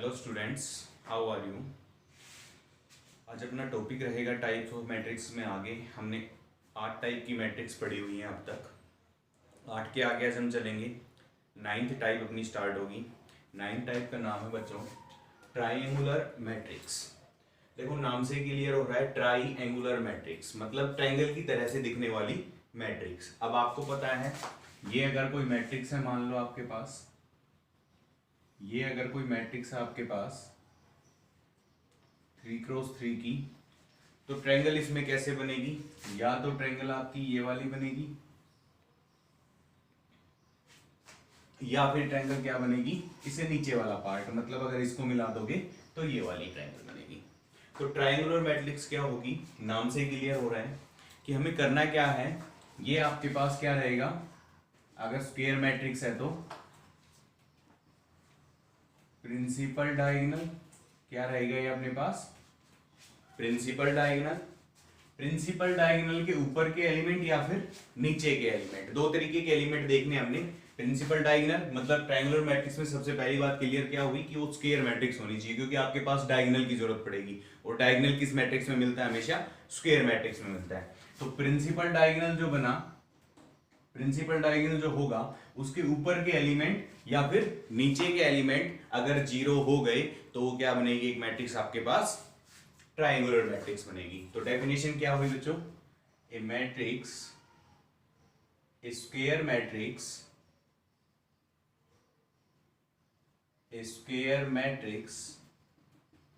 Hello students, how are you. आज अपना topic रहेगा टाइप्स ऑफ मैट्रिक्स में। आगे हमने 8 टाइप की मैट्रिक्स पढ़ी हुई हैं अब तक। 8 के आगे आज हम चलेंगे। 9th टाइप अपनी स्टार्ट होगी। 9th टाइप का नाम है बच्चों ट्राइंगुलर मैट्रिक्स। देखो नाम से क्लियर हो रहा है, ट्राइंगुलर मैट्रिक्स मतलब ट्रायंगल की तरह से दिखने वाली मैट्रिक्स। अब आपको पता है ये अगर कोई मैट्रिक्स है, मान लो आपके पास ये अगर कोई मैट्रिक्स है आपके पास 3x3 की, तो ट्रायंगल इसमें कैसे बनेगी? या तो ट्रायंगल आपकी ये वाली बनेगी या फिर ट्रायंगल क्या बनेगी, इसे नीचे वाला पार्ट, मतलब अगर इसको मिला दोगे तो ये वाली ट्रायंगल बनेगी। तो ट्रायंगुलर मैट्रिक्स क्या होगी, नाम से क्लियर हो रहा है कि हमें करना क्या है। ये आपके पास क्या रहेगा, अगर स्क्वायर मैट्रिक्स है तो प्रिंसिपल डायगोनल क्या रहेगा, ये अपने पास प्रिंसिपल डायगोनल। प्रिंसिपल डायगोनल के ऊपर के एलिमेंट या फिर नीचे के एलिमेंट, दो तरीके के एलिमेंट देखने हमने। प्रिंसिपल डायगोनल मतलब ट्रायंगुलर मैट्रिक्स में सबसे पहली बात क्लियर क्या हुई कि वो स्क्वायर मैट्रिक्स होनी चाहिए, क्योंकि आपके पास डायगोनल की जरूरत पड़ेगी और डायगोनल किस मैट्रिक्स में मिलता है, हमेशा स्क्वायर मैट्रिक्स में मिलता है। तो प्रिंसिपल डायगोनल जो बना, प्रिंसिपल डायगोनल जो होगा उसके ऊपर के एलिमेंट या फिर नीचे के एलिमेंट अगर जीरो हो गए तो वो क्या बनेगी, एक मैट्रिक्स आपके पास ट्रायंगुलर मैट्रिक्स बनेगी। तो डेफिनेशन क्या हुई बच्चों, A matrix square matrix, square matrix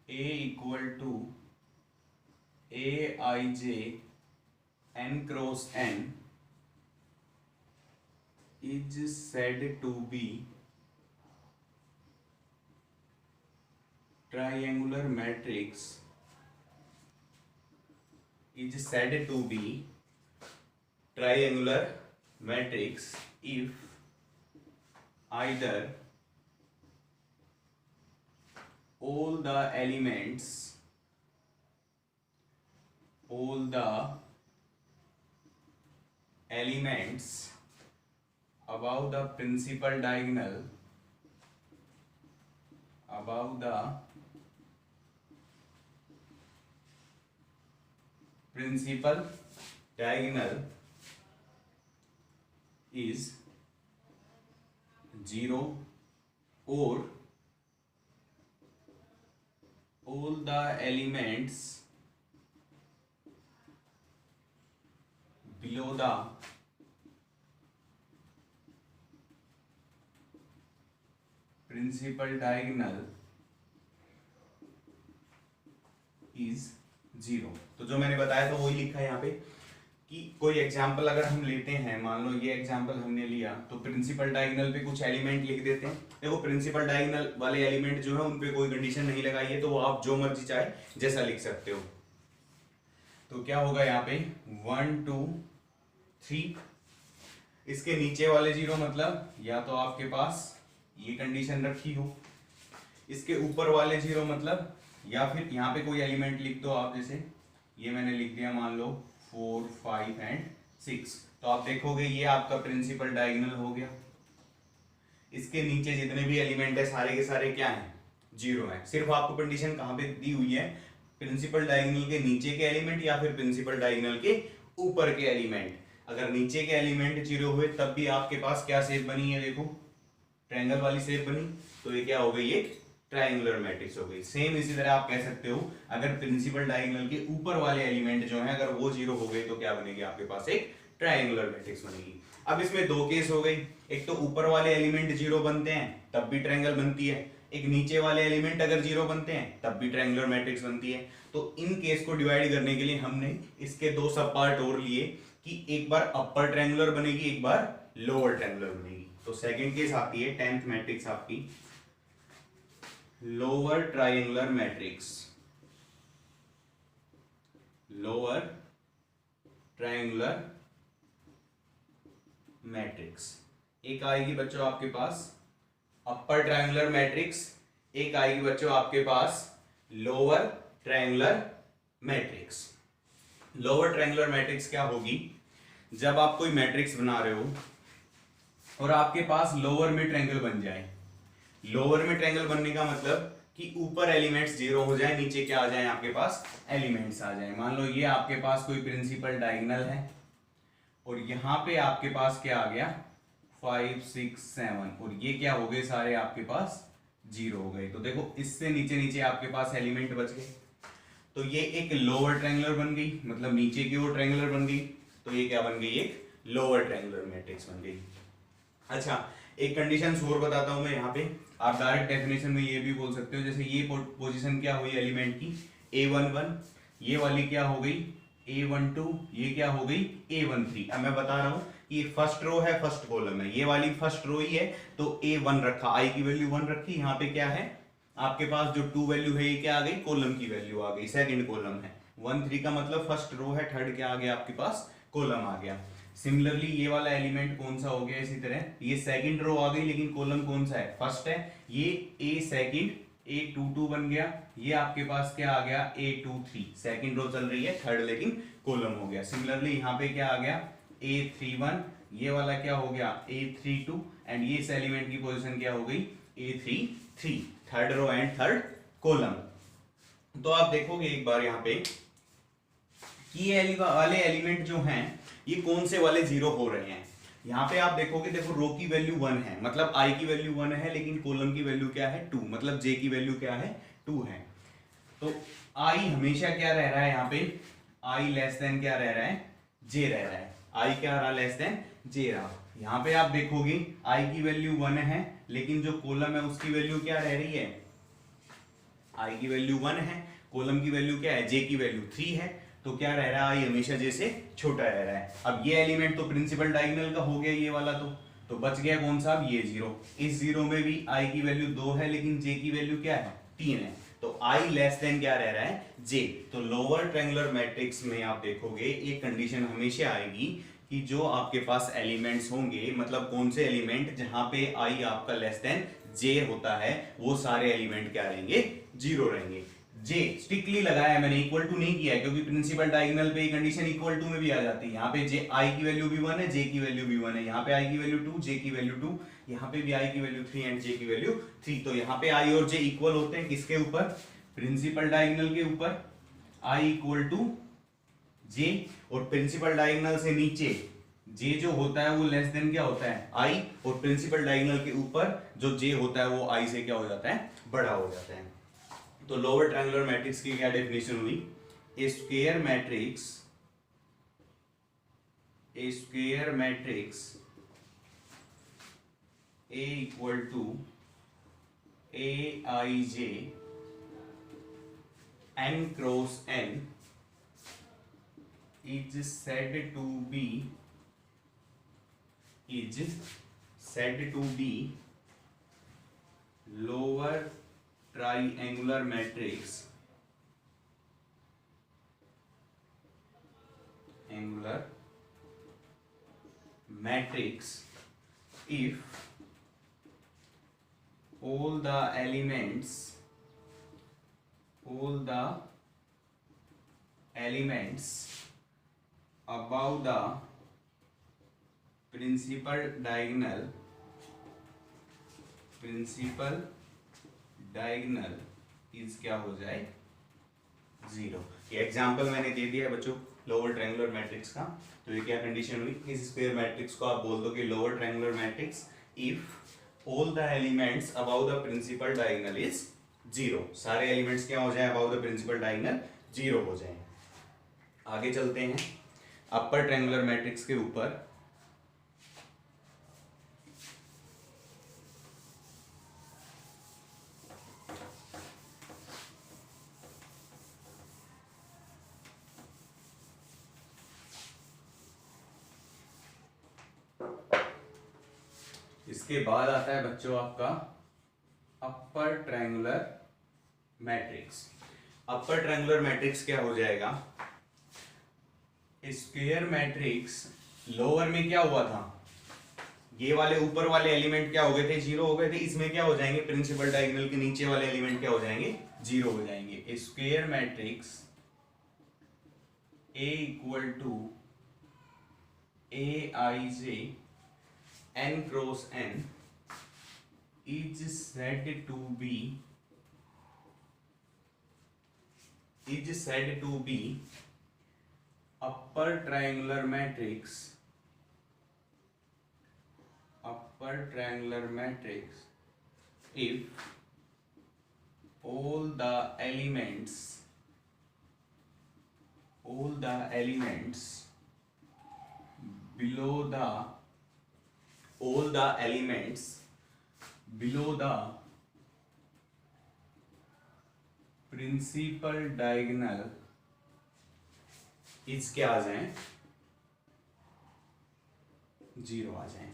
A equal to Aij n cross n is said to be triangular matrix, is said to be triangular matrix if either all the elements above the principal diagonal is 0 or all the elements below the principal diagonal is 0। तो जो मैंने बताया था वही लिखा है यहाँ पे कि कोई एग्जांपल अगर हम लेते हैं, मान लो ये एग्जांपल हमने लिया, तो प्रिंसिपल डायगोनल पे कुछ एलिमेंट लिख देते हैं। देखो प्रिंसिपल डायगोनल वाले एलिमेंट जो है उन पे कोई कंडीशन नहीं लगाई है, तो वो आप जो मर्जी चाहे जैसा लिख सकते हो। तो क्या होगा यहाँ पे 1 2 3, इसके नीचे वाले 0 मतलब या तो आपके पास ये कंडीशन रखी हो, इसके ऊपर वाले 0 मतलब या फिर यहाँ पे कोई एलिमेंट लिख दो आप, जैसे ये मैंने लिख दिया मान लो 4 5 एंड 6, तो आप देखोगे ये आपका प्रिंसिपल डायगोनल हो गया। इसके नीचे जितने भी एलिमेंट है सारे के सारे क्या हैं, 0 है। सिर्फ आपको कंडीशन कहाँ पे दी हुई है, प्रिंसिपल डायगोनल के नीचे के एलिमेंट या फिर प्रिंसिपल डायगोनल के ऊपर के एलिमेंट। अगर नीचे के एलिमेंट 0 हुए तब भी आपके पास क्या शेप बनी है, देखो ट्रायंगल वाली शेप बनी, तो ये क्या हो गई, एक ट्रायंगुलर मैट्रिक्स हो गई। सेम इसी तरह आप कह सकते हो अगर प्रिंसिपल डायगोनल के ऊपर वाले एलिमेंट जो हैं अगर वो 0 हो गए तो क्या बनेगी, आपके पास एक ट्रायंगुलर मैट्रिक्स बनेगी। अब इसमें दो केस हो गई, एक तो ऊपर वाले एलिमेंट 0 बनते हैं तब भी ट्रायंगल बनती है, एक नीचे वाले एलिमेंट अगर 0 बनते हैं तब भी ट्रायंगुलर मैट्रिक्स बनती है। तो इन केस को डिवाइड करने के लिए हमने इसके दो सब पार्ट और लिए कि एक बार अपर ट्रायंगुलर बनेगी, एक बार लोअर ट्रायंगुलर बनेगी। तो सेकंड केस आती है 10th मैट्रिक्स आपकी lower triangular matrix, lower triangular matrix. एक आएगी बच्चों आपके पास अपर ट्रायंगुलर मैट्रिक्स, एक आएगी बच्चों आपके पास lower triangular matrix. Lower triangular matrix क्या होगी, जब आप कोई मैट्रिक्स बना रहे हो और आपके पास लोअर में ट्रायंगल बन जाए। लोअर में ट्रायंगल बनने का मतलब कि ऊपर एलिमेंट्स जीरो हो जाए, नीचे क्या आ जाए आपके पास एलिमेंट्स आ जाए। मान लो ये आपके पास कोई प्रिंसिपल डायगोनल है और यहाँ पे आपके पास क्या आ गया 5 6 7 और ये क्या हो गए सारे आपके पास जीरो हो गए। तो देखो इससे नीचे नीचे आपके पास एलिमेंट बच गए। तो ये एक लोअर ट्रायंगुलर बन गई, मतलब नीचे की ओर ट्रायंगुलर बन गई। तो ये क्या बन गई, एक लोअर ट्रायंगुलर मैट्रिक्स बन गई। अच्छा एक कंडीशन और बताता हूं मैं यहाँ पे, आप डायरेक्ट डेफिनेशन में ये भी बोल सकते हो, जैसे ये पोजीशन क्या हुई एलिमेंट की A11, ये वाली क्या हो गई A12, ये क्या हो गई A13। अब मैं बता रहा हूं ये फर्स्ट रो है फर्स्ट कॉलम है, ये वाली फर्स्ट रो ही है तो A1 रखा, आई की वैल्यू 1 रखी। यहाँ पे क्या है आपके पास जो 2 वैल्यू है ये क्या आ गई कॉलम की वैल्यू आ गई, सेकंड कॉलम है। 1 3 का मतलब फर्स्ट रो है, थर्ड क्या आ गया आपके पास कॉलम आ गया। सिमिलरली ये वाला एलिमेंट कौन सा हो गया, इसी तरह ये सेकंड रो आ गई लेकिन कॉलम कौन सा है फर्स्ट है, ये A सेकंड A22 बन गया। ये आपके पास क्या आ गया A23, सेकंड रो चल रही है थर्ड लेकिन कॉलम हो गया। सिमिलरली यहाँ पे क्या आ गया A31, ये वाला क्या हो गया A32 एंड ये इस एलिमेंट की पोजीशन क्या हो गई A33, third row and third column. तो आप देखोगे एक बार यहाँ पे कि ये वाले एलिमेंट जो हैं ये कौन से वाले जीरो हो रहे हैं। यहाँ पे आप देखोगे, देखो रो की वैल्यू 1 है मतलब आई की वैल्यू 1 है, लेकिन कॉलम की वैल्यू क्या है 2, मतलब जे की वैल्यू क्या है 2 है। तो आई हमेशा क्या रह रहा है यहाँ पे, आई लेस देन क्या रह रहा है जे रह रहा है, आई क्या रहा लेस देन जे रहा। यहाँ पे आप देखोगे आई की वैल्यू 1 है लेकिन जो कॉलम है उसकी वैल्यू क्या रह रही है, आई की वैल्यू 1 है, कॉलम की वैल्यू क्या है जे की वैल्यू 3 है। तो क्या रह रहा है आई हमेशा जे से छोटा रह रहा है। अब ये एलिमेंट तो प्रिंसिपल डायगोनल का हो गया ये वाला, तो बच गया कौन सा अब ये जीरो। इस जीरो में भी आई की वैल्यू 2 है लेकिन जे की वैल्यू क्या है 3 है। तो आई लेस देन क्या रह रहा है जे। तो लोअर ट्रायंगुलर मैट्रिक्स में आप देखोगे एक कंडीशन हमेशा आएगी कि जो आपके पास एलिमेंट्स होंगे, मतलब कौन से एलिमेंट जहां पे आई आपका लेस देन जे होता है वो सारे एलिमेंट क्या रहेंगे जीरो रहेंगे। जे स्ट्रिक्टली लगाया है मैंने, इक्वल टू नहीं किया है क्योंकि प्रिंसिपल डायगोनल पे कंडीशन इक्वल टू में भी आ जाती है। यहाँ पे जे आई की वैल्यू भी 1 है, जे की वैल्यू भी 1 है, यहाँ पे आई की वैल्यू 2, जे की वैल्यू 2, यहाँ पे भी आई की वैल्यू 3 एंड जे की वैल्यू 3। तो यहाँ पे आई और जे इक्वल होते हैं किसके ऊपर, प्रिंसिपल डायगोनल के ऊपर, आई इक्वल टू जे, और प्रिंसिपल डायगोनल से नीचे जे जो होता है वो लेस देन क्या होता है आई, और प्रिंसिपल डायगोनल के ऊपर जो जे होता है वो आई से क्या हो जाता है बड़ा हो जाता है। तो लोअर ट्रायंगुलर मैट्रिक्स की क्या डेफिनेशन हुई, A square matrix A equal to A i j n cross n is said to be lower triangular matrix if all the elements above the principal diagonal is क्या हो जाए zero. ये example मैंने दे दिया है बच्चों lower triangular matrix का। तो ये क्या कंडीशन हुई, इस स्क्वायर मैट्रिक्स को आप बोल दो कि lower triangular matrix if all the elements above the principal diagonal is zero, सारे एलिमेंट्स क्या हो जाए above the principal diagonal zero हो जाए। आगे चलते हैं अपर ट्रायंगुलर मैट्रिक्स के ऊपर। इसके बाद आता है बच्चों आपका upper triangular matrix. Upper triangular matrix क्या हो जाएगा, स्क्वायर मैट्रिक्स लोअर में क्या हुआ था, ये वाले ऊपर वाले एलिमेंट क्या हो गए थे जीरो हो गए थे, इसमें क्या हो जाएंगे प्रिंसिपल डायगोनल के नीचे वाले एलिमेंट क्या हो जाएंगे जीरो हो जाएंगे। Square matrix A equal to A i j n cross n is said to be is said to be upper triangular matrix if all the elements below the principal diagonal इसके आ जाएं, zero आ जाएं।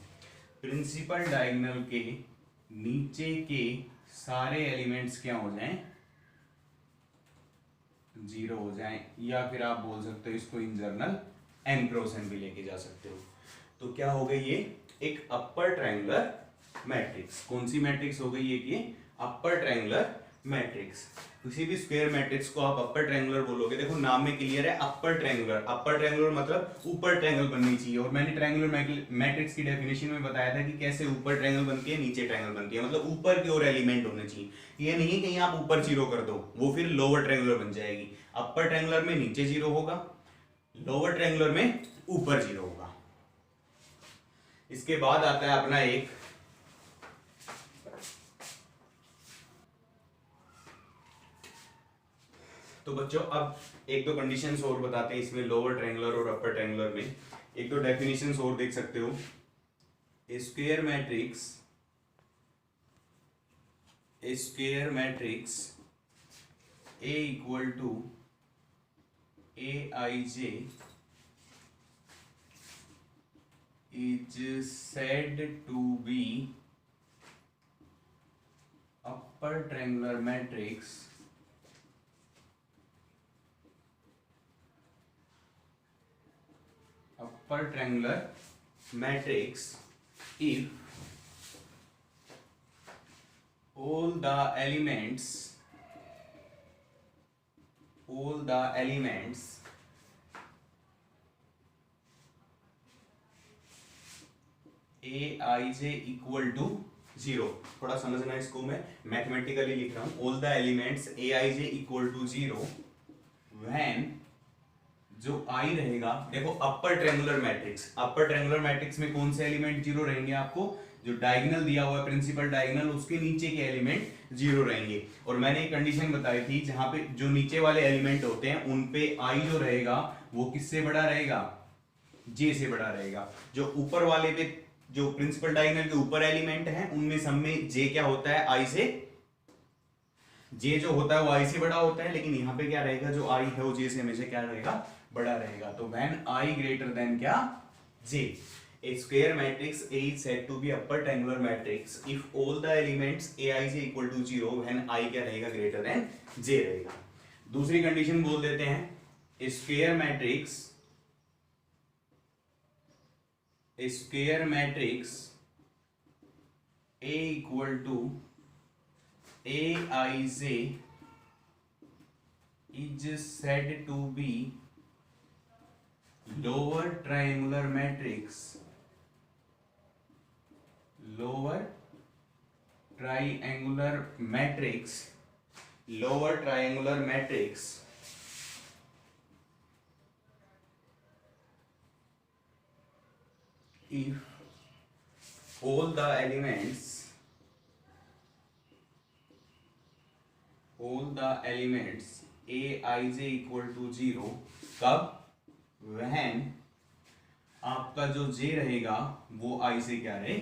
Principal diagonal के नीचे के सारे elements क्या हो जाएं, जीरो हो जाएं, या फिर आप बोल सकते हो इसको in general n cross n भी लेके जा सकते हो। तो क्या हो गई ये एक अपर ट्रायंगुलर मैट्रिक्स। कौन सी मैट्रिक्स हो गई ये अपर ट्रायंगुलर मैट्रिक्स। किसी भी स्क्वायर मैट्रिक्स को आप अपर ट्रायंगुलर बोलोगे, देखो नाम में क्लियर है अपर ट्रायंगुलर मतलब ऊपर ट्रायंगल बननी चाहिए। और मैंने ट्रायंगुलर मैट्रिक्स की डेफिनेशन में बताया था कि कैसे ऊपर ट्रायंगल बनती है, नीचे ट्रायंगल बनती है, मतलब ऊपर की ओर एलिमेंट होने चाहिए। ये नहीं कहीं आप ऊपर जीरो कर दो, वो फिर लोअर ट्रायंगुलर बन जाएगी। अपर ट्रायंगुलर में नीचे जीरो होगा, लोअर ट्रायंगुलर में ऊपर जीरो होगा। इसके बाद आता है अपना एक तो बच्चों अब एक दो कंडीशंस और बताते हैं इसमें लोअर ट्रायंगुलर और अपर ट्रायंगुलर में। एक दो डेफिनेशंस और देख सकते हो। Square matrix A equal to Aij is said to be upper triangular matrix if all the elements Aij equal to zero. थोड़ा समझना इसको, मैं मैथमेटिकली लिख रहा हूं। All the elements Aij equal to zero when जो आई रहेगा, देखो अपर ट्रायंगुलर मैट्रिक्स में कौन से एलिमेंट जीरो रहेंगे, आपको जो डायगोनल दिया हुआ है प्रिंसिपल डायगोनल उसके नीचे के एलिमेंट जीरो रहेंगे। और मैंने एक कंडीशन बताई थी जहां पे जो नीचे वाले एलिमेंट होते हैं उन पे आई जो रहेगा वो किससे बड़ा रहेगा, जे से बड़ा रहेगा। जो ऊपर वाले पे जो प्रिंसिपल डायगोनल के ऊपर एलिमेंट हैं उनमें सब में जे क्या होता है, आई से, जे जो होता है वो आई से बड़ा होता है। लेकिन यहाँ पे क्या रहेगा, जो आई है वो जे से हमेशा क्या रहेगा, बड़ा रहेगा। तो व्हेन आई ग्रेटर देन क्या, जे। A square matrix A is said to be upper triangular matrix if all the elements Aij equal to 0 when I क्या रहेगा, greater than J रहेगा। दूसरी कंडीशन बोल देते हैं, A square matrix A equal to Aij is said to be lower triangular matrix if all the elements Aij equal to 0, कब, when आपका जो J रहेगा वो I से क्या रहे,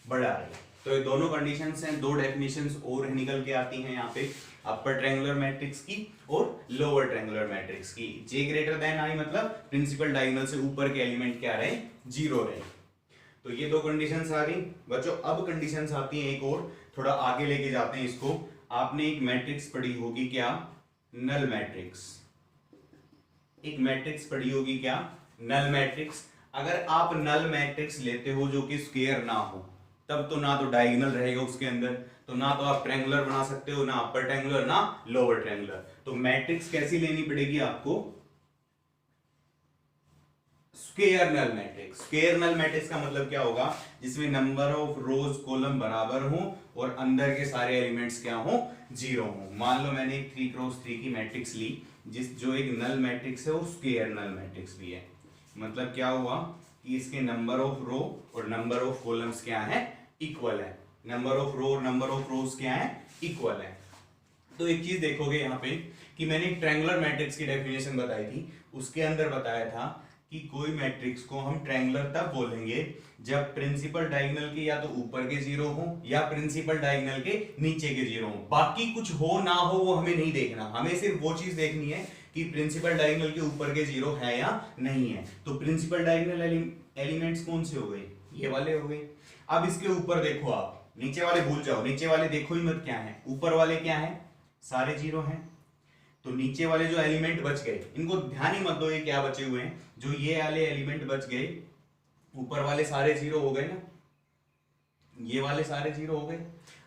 बड़ा रहे। तो ये दोनों कंडीशंस हैं, दो डेफिनेशंस और निकल के आती हैं यहाँ पे अपर ट्रायंगुलर मैट्रिक्स की और लोअर ट्रायंगुलर मैट्रिक्स की। J ग्रेटर देन I मतलब प्रिंसिपल डायगोनल से ऊपर के एलिमेंट क्या रहे, जीरो रहे। तो ये दो कंडीशंस आ गई बच्चों। अब कंडीशंस आती हैं एक और, थोड़ा आगे लेके जाते हैं इसको। आपने एक मैट्रिक्स पढ़ी होगी क्या, नल मैट्रिक्स। एक मैट्रिक्स पढ़ी होगी क्या, नल मैट्रिक्स। अगर आप नल मैट्रिक्स लेते हो जो कि स्क्वायर ना हो, तब तो ना तो डायगोनल रहेगा उसके अंदर, तो ना तो आप ट्रायंगुलर बना सकते हो, ना अपर ट्रायंगुलर ना लोअर ट्रायंगुलर। तो मैट्रिक्स कैसी लेनी पड़ेगी आपको, square null matrix. Square null matrix का मतलब क्या होगा, जिसमें नंबर ऑफ रोज कॉलम बराबर हो और अंदर के सारे एलिमेंट्स क्या हो, जीरो हो। मान लो मैंने 3 क्रॉस 3 की मैट्रिक्स ली, जो एक नल मैट्रिक्स है वो स्क्वायर नल मैट्रिक्स भी है। मतलब क्या हुआ कि इसके नंबर ऑफ रो और नंबर ऑफ कॉलम्स क्या है, इक्वल है। नंबर ऑफ रो और नंबर ऑफ रोज क्या है, इक्वल है। तो एक चीज देखोगे यहाँ पे कि मैंने एक ट्रायंगुलर मैट्रिक्स की डेफिनेशन बताई थी, उसके अंदर बताया था कि कोई मैट्रिक्स को हम ट्रायंगुलर तब बोलेंगे जब प्रिंसिपल डायगोनल के या तो ऊपर के जीरो हो या प्रिंसिपल डायगोनल के नीचे के जीरो हो। बाकी कुछ हो ना हो वो हमें नहीं देखना, हमें सिर्फ वो चीज देखनी है कि प्रिंसिपल डायगोनल के ऊपर के जीरो है या नहीं है। तो प्रिंसिपल डायगोनल एलिमेंट्स कौन से हो गए, ये वाले हो गए। अब इसके ऊपर देखो, आप नीचे वाले भूल जाओ, नीचे वाले देखो ही मत क्या है, ऊपर वाले क्या है, सारे जीरो हैं। तो नीचे वाले जो एलिमेंट बच गए इनको ध्यान ही मत दो, ये क्या बचे हुए हैं, जो ये वाले एलिमेंट बच गए, ऊपर वाले सारे जीरो हो गए ना, ये वाले सारे जीरो हो गए।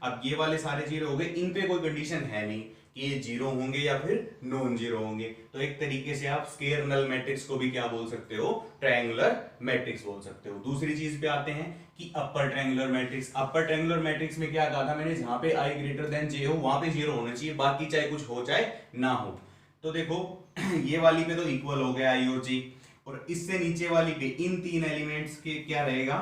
अब ये वाले सारे जीरो हो गए, इन पे कोई कंडीशन है नहीं कि ये जीरो होंगे या फिर नॉन जीरो होंगे। तो एक तरीके से आप स्क्वायर नल मैट्रिक्स को भी क्या बोल सकते हो, ट्रायंगुलर मैट्रिक्स बोल सकते हो। दूसरी चीज पे आते हैं कि upper triangular matrix. Upper triangular matrix में क्या कहा था मैंने, जहां पे i ग्रेटर देन j हो वहां पे जीरो होना चाहिए, बाकी चाहे कुछ हो चाहे ना हो। तो देखो ये वाली पे तो इक्वल हो गया i और j, और इससे नीचे वाली पे इन तीन एलिमेंट्स के क्या रहेगा,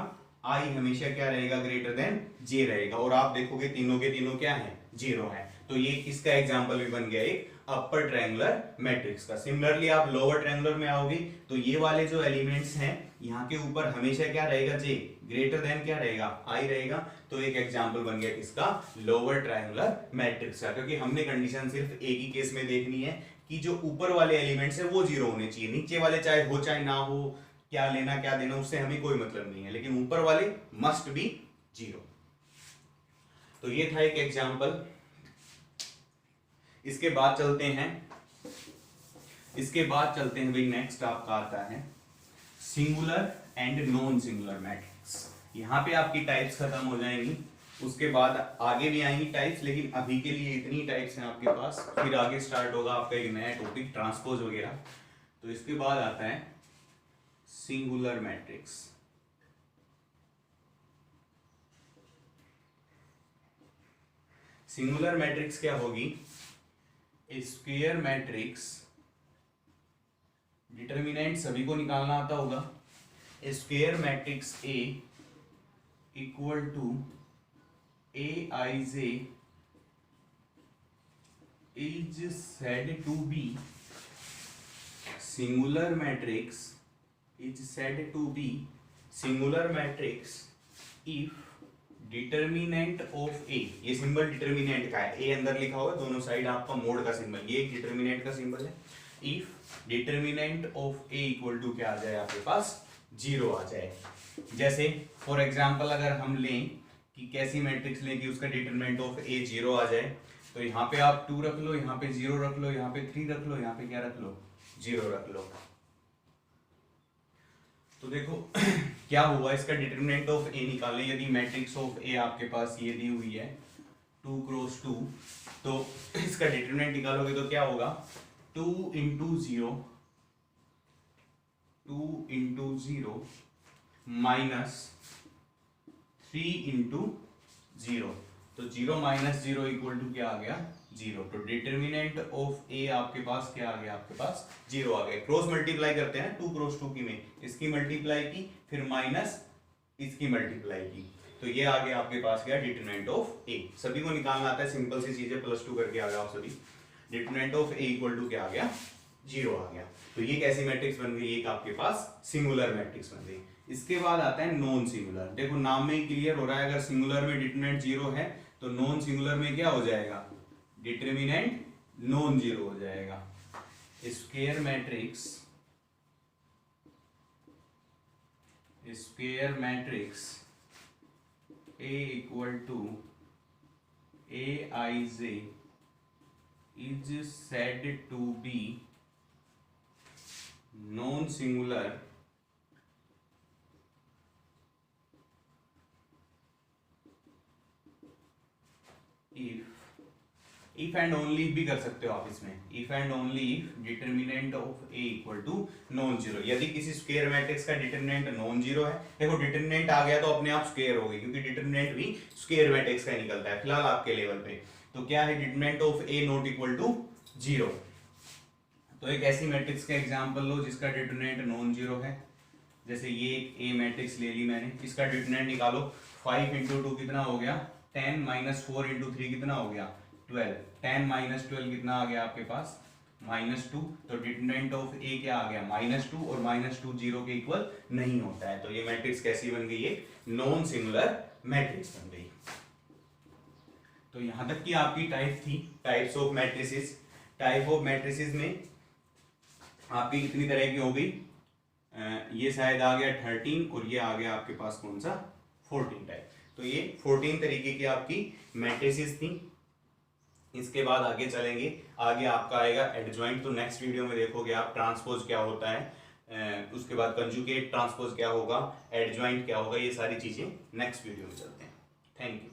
i हमेशा क्या रहेगा, ग्रेटर देन j रहेगा। और आप देखोगे तीनों के तीनों क्या है, जीरो है। तो ये इसका एग्जांपल भी बन गया एक अपर ट्रायंगुलर मैट्रिक्स का। सिमिलरली आप लोअर ट्रायंगुलर में आओगे तो ये वाले जो एलिमेंट्स हैं यहाँ के ऊपर हमेशा क्या रहेगा, j ग्रेटर देन क्या रहेगा, i रहेगा। तो एक एग्जांपल बन गया किसका, लोअर ट्रायंगुलर मैट्रिक्स का। क्योंकि हमने कंडीशन सिर्फ एक ही केस में देखनी है कि जो ऊपर वाले एलिमेंट्स है वो जीरो होने चाहिए, नीचे वाले चाहे हो चाहे ना हो, क्या लेना क्या देना उससे हमें कोई मतलब नहीं है, लेकिन ऊपर वाले मस्ट बी जीरो। तो ये था एक एग्जांपल। इसके बाद चलते हैं भाई, नेक्स्ट आपका आता है singular and non singular matrix. यहां पे आपकी टाइप्स खत्म हो जाएंगी, उसके बाद आगे भी आएंगी टाइप्स, लेकिन अभी के लिए इतनी टाइप्स हैं आपके पास। फिर आगे स्टार्ट होगा आपका एक नया टॉपिक, ट्रांसपोज वगैरह। तो इसके बाद आता है सिंगुलर मैट्रिक्स। सिंगुलर मैट्रिक्स क्या होगी, स्क्वायर मैट्रिक्स, डिटर्मिनेंट सभी को निकालना आता होगा। Square matrix A equal to Aij is said to be singular matrix, is said to be singular matrix if determinant of A, ये सिंबल डिटर्मिनेंट का है, ए अंदर लिखा हुआ है दोनों साइड आपका मोड का सिंबल, ये एक डिटर्मिनेंट का सिंबल है। If determinant of A equal to क्या आ जाए आपके पास, जीरो आ जाए। जैसे फॉर एग्जांपल अगर हम लें कि कैसी मैट्रिक्स लें कि उसका डिटर्मिनेंट ऑफ ए जीरो आ जाए, तो यहाँ पे आप 2 रख लो, यहाँ पे 0 रख लो, यहाँ पे 3 रख लो, यहाँ पे क्या रख लो, 0 रख लो। तो देखो क्या हुआ, इसका डिटर्मिनेंट ऑफ ए निकालें। यदि मैट्रिक्स ऑफ ए आपके पास ये दी हुई है 2 क्रॉस 2, तो इसका डिटर्मिनेंट निकालोगे तो क्या होगा, 2 इंटू 0 माइनस 3 इंटू 0। तो 0 माइनस 0 इक्वल टू क्या आ गया, 0। तो डिटर्मिनेंट ऑफ ए आपके पास क्या आ गया, आपके पास 0 आ गया। क्रॉस मल्टीप्लाई करते हैं 2 क्रॉस 2 की में, इसकी मल्टीप्लाई की फिर माइनस इसकी मल्टीप्लाई की, तो ये आ गया आपके पास क्या, डिटर्मिनेंट ऑफ ए। सभी को निकालना आता है, सिंपल सी चीज है, +2 करके आ गया आप सभी। Determinant of A equal to क्या आ गया, 0 आ गया। तो ये कैसी मैट्रिक्स बन गई, एक आपके पास सिंगुलर मैट्रिक्स बन गई। इसके बाद आता है नॉन सिंगुलर। देखो नाम में ही क्लियर हो रहा है, अगर सिंगुलर में डिटर्मिनेंट 0 है तो नॉन सिंगुलर में क्या हो जाएगा, डिटर्मिनेंट नॉन जीरो हो जाएगा। Square matrix A equal to Aij is said to be non singular if and only भी कर सकते हो आप इसमें, if and only if determinant of A equal to non zero. यदि किसी स्क्वायर मैट्रिक्स का डिटर्मिनेंट नॉन जीरो है, देखो डिटर्मिनेंट आ गया तो अपने आप स्क्वायर हो गई, क्योंकि डिटर्मिनेंट भी स्क्वायर मैट्रिक्स का निकलता है फिलहाल आपके लेवल पे। तो क्या है, determinant of A not equal to zero तो एक ऐसी मैट्रिक्स का एग्जांपल लो जिसका डिटरमिनेंट नॉन जीरो है, जैसे ये एक ए मैट्रिक्स ले ली मैंने, इसका डिटरमिनेंट निकालो। 5 इंटू 2 कितना हो गया 10, माइनस 4 इंटू 3 कितना हो गया 12, 10 माइनस 12 कितना आ गया आपके पास -2। तो डिटरमिनेंट ऑफ ए क्या आ गया -2, और -2 जीरो के इक्वल नहीं होता है। तो ये मैट्रिक्स कैसी बन गई, एक नॉन सिंगुलर मैट्रिक्स बन गई। तो यहां तक की आपकी टाइप थी, types of matrices. Type of matrices में आपकी कितनी तरह की हो गई, ये शायद आ गया 13 और ये आ गया आपके पास कौन सा 14 टाइप। तो ये 14 तरीके की आपकी मैट्रिसेस थी। इसके बाद आगे चलेंगे, आगे आपका आएगा एडजॉइंट। तो नेक्स्ट वीडियो में देखोगे आप ट्रांसपोज क्या होता है, उसके बाद कंजुगेट ट्रांसपोज क्या होगा, एडजॉइंट क्या होगा, ये सारी चीजें नेक्स्ट वीडियो में चलते हैं। Thank you.